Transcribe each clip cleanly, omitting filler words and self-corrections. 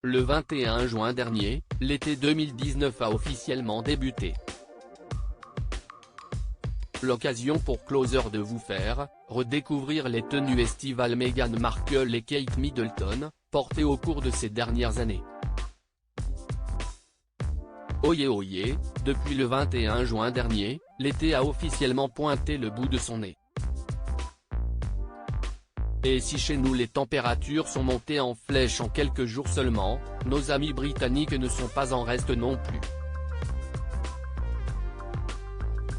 Le 21 juin dernier, l'été 2019 a officiellement débuté. L'occasion pour Closer de vous faire redécouvrir les tenues estivales Meghan Markle et Kate Middleton, portées au cours de ces dernières années. Oyez oyez, depuis le 21 juin dernier, l'été a officiellement pointé le bout de son nez. Et si chez nous les températures sont montées en flèche en quelques jours seulement, nos amis britanniques ne sont pas en reste non plus.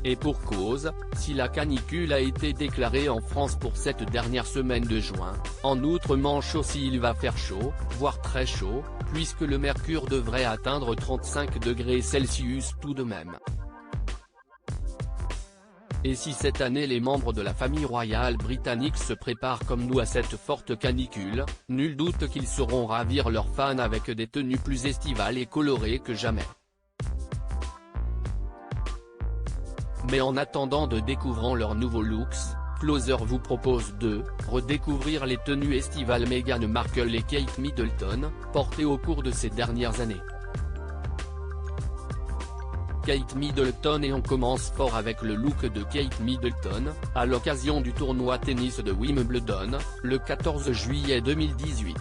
Et pour cause, si la canicule a été déclarée en France pour cette dernière semaine de juin, en outre-Manche aussi il va faire chaud, voire très chaud, puisque le mercure devrait atteindre 35 degrés Celsius tout de même. Et si cette année les membres de la famille royale britannique se préparent comme nous à cette forte canicule, nul doute qu'ils sauront ravir leurs fans avec des tenues plus estivales et colorées que jamais. Mais en attendant de découvrir leurs nouveaux looks, Closer vous propose de redécouvrir les tenues estivales Meghan Markle et Kate Middleton, portées au cours de ces dernières années. Kate Middleton, et on commence fort avec le look de Kate Middleton, à l'occasion du tournoi tennis de Wimbledon, le 14 juillet 2018.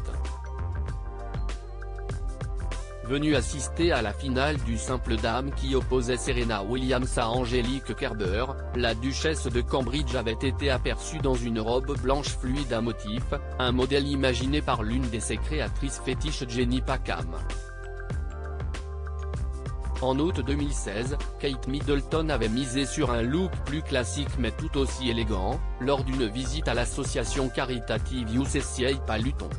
Venue assister à la finale du simple dames qui opposait Serena Williams à Angelique Kerber, la duchesse de Cambridge avait été aperçue dans une robe blanche fluide à motif, un modèle imaginé par l'une de ses créatrices fétiches Jenny Packham. En août 2016, Kate Middleton avait misé sur un look plus classique mais tout aussi élégant, lors d'une visite à l'association caritative UCCA Luton.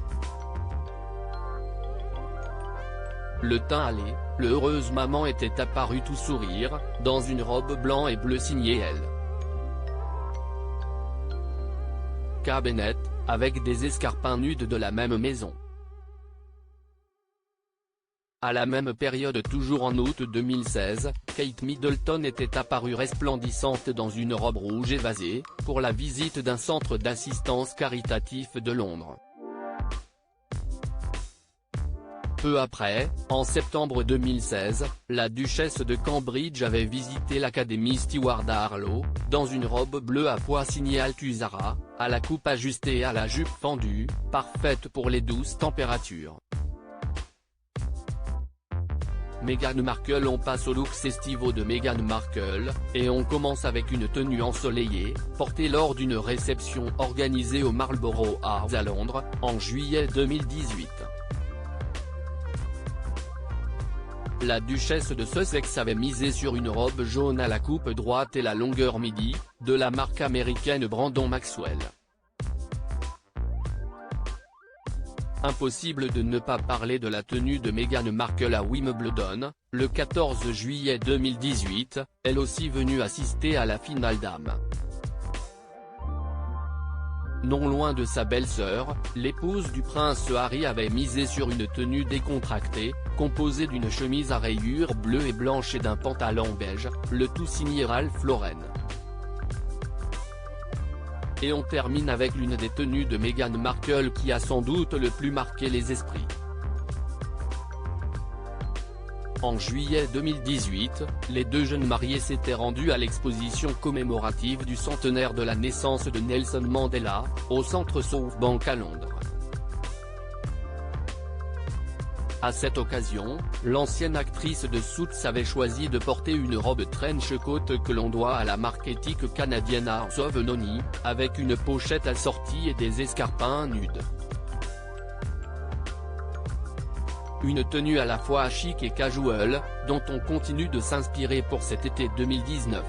Le teint allé, l'heureuse maman était apparue tout sourire, dans une robe blanc et bleu signée elle. K. Bennett, avec des escarpins nudes de la même maison. À la même période, toujours en août 2016, Kate Middleton était apparue resplendissante dans une robe rouge évasée, pour la visite d'un centre d'assistance caritatif de Londres. Peu après, en septembre 2016, la duchesse de Cambridge avait visité l'académie Stewart à Harlow, dans une robe bleue à pois signée Altuzara, à la coupe ajustée et à la jupe fendue, parfaite pour les douces températures. Meghan Markle. On passe aux looks estivaux de Meghan Markle, et on commence avec une tenue ensoleillée, portée lors d'une réception organisée au Marlborough Arms à Londres, en juillet 2018. La duchesse de Sussex avait misé sur une robe jaune à la coupe droite et la longueur midi, de la marque américaine Brandon Maxwell. Impossible de ne pas parler de la tenue de Meghan Markle à Wimbledon, le 14 juillet 2018, elle aussi venue assister à la finale dames. Non loin de sa belle-sœur, l'épouse du prince Harry avait misé sur une tenue décontractée, composée d'une chemise à rayures bleues et blanches et d'un pantalon beige, le tout signé Ralph Lauren. Et on termine avec l'une des tenues de Meghan Markle qui a sans doute le plus marqué les esprits. En juillet 2018, les deux jeunes mariés s'étaient rendus à l'exposition commémorative du centenaire de la naissance de Nelson Mandela, au centre South Bank à Londres. À cette occasion, l'ancienne actrice de Suits avait choisi de porter une robe trench coat que l'on doit à la marque éthique canadienne Arms of Noni, avec une pochette assortie et des escarpins nudes. Une tenue à la fois chic et casual, dont on continue de s'inspirer pour cet été 2019.